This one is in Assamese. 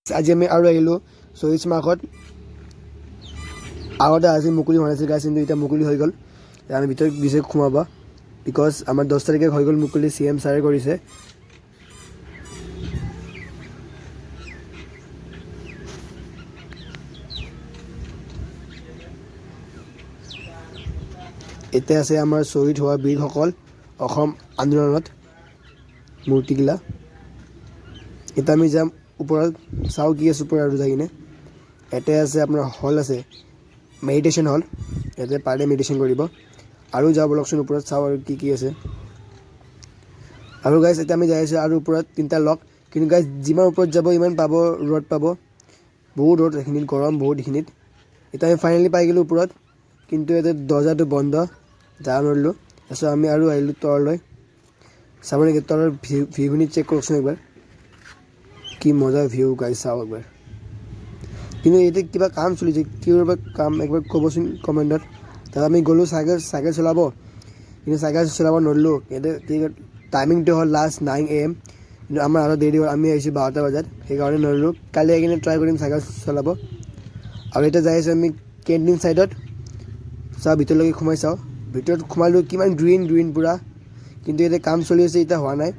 আজি আমি আৰু আহিলোঁ চহিচ মাৰ্কত। আগতে আজি মুকলি হোৱা নাছিল গাইছ, কিন্তু এতিয়া মুকলি হৈ গ'ল। আমি ভিতৰত দিছে সোমাব বিকজ আমাৰ 10 তাৰিখে হৈ গ'ল মুকলি, CM ছাৰে কৰিছে। এতিয়া আছে আমাৰ শ্বহীদ হোৱা বীৰসকল অসম আন্দোলনত মূৰ্তিগিলা। এতিয়া আমি যাম ওপৰত, চাওঁ কি আছে ওপৰত আৰু যাই কিনে। ইয়াতে আছে আপোনাৰ হল আছে, মেডিটেশ্যন হল, ইয়াতে পাৰে মেডিটেশ্যন কৰিব। আৰু যাওঁ বলকচোন ওপৰত, চাওঁ আৰু কি কি আছে। আৰু গাইজ এতিয়া আমি যাই আছোঁ আৰু ওপৰত 3টা লক, কিন্তু গাইজ যিমান ওপৰত যাব ইমান পাব ৰ'দ পাব, বহুত ৰ'দ এইখিনিত, গৰম বহুত এইখিনিত। এতিয়া আমি ফাইনেলি পাই গ'লোঁ ওপৰত, কিন্তু ইয়াতে দৰ্জাটো বন্ধ, যাব নোৱাৰিলোঁ। তাৰপিছত আমি আৰু আহিলোঁ তললৈ। চাব নেকি তলৰ ভিউখিনি চেক কৰকচোন একবাৰ, কি মজা ভিউ গাইজ, চাওঁ একবাৰ। কিন্তু এতিয়া কিবা কাম চলিছে, কিবা কাম একবাৰ ক'বচোন কমেণ্টত। তাত আমি গ'লোঁ চাইকেল চলাব, কিন্তু চাইকেল চলাব নোৱাৰিলোঁ। ইয়াতে টাইমিংটো হ'ল লাষ্ট 9 AM, কিন্তু আমাৰ আৰু দেৰি হ'ল, আমি আহিছোঁ 12টা বজাত, সেইকাৰণে নোৱাৰিলোঁ। কালি আহি কিনে ট্ৰাই কৰিম চাইকেল চলাব। আৰু এতিয়া যাই আছোঁ আমি কেণ্টিন ছাইডত, চাওঁ ভিতৰলৈকে সোমাই চাওঁ। ভিতৰত সোমালোঁ, কিমান গ্ৰীণ পূৰা, কিন্তু এতিয়া কাম চলি আছে, এতিয়া হোৱা নাই।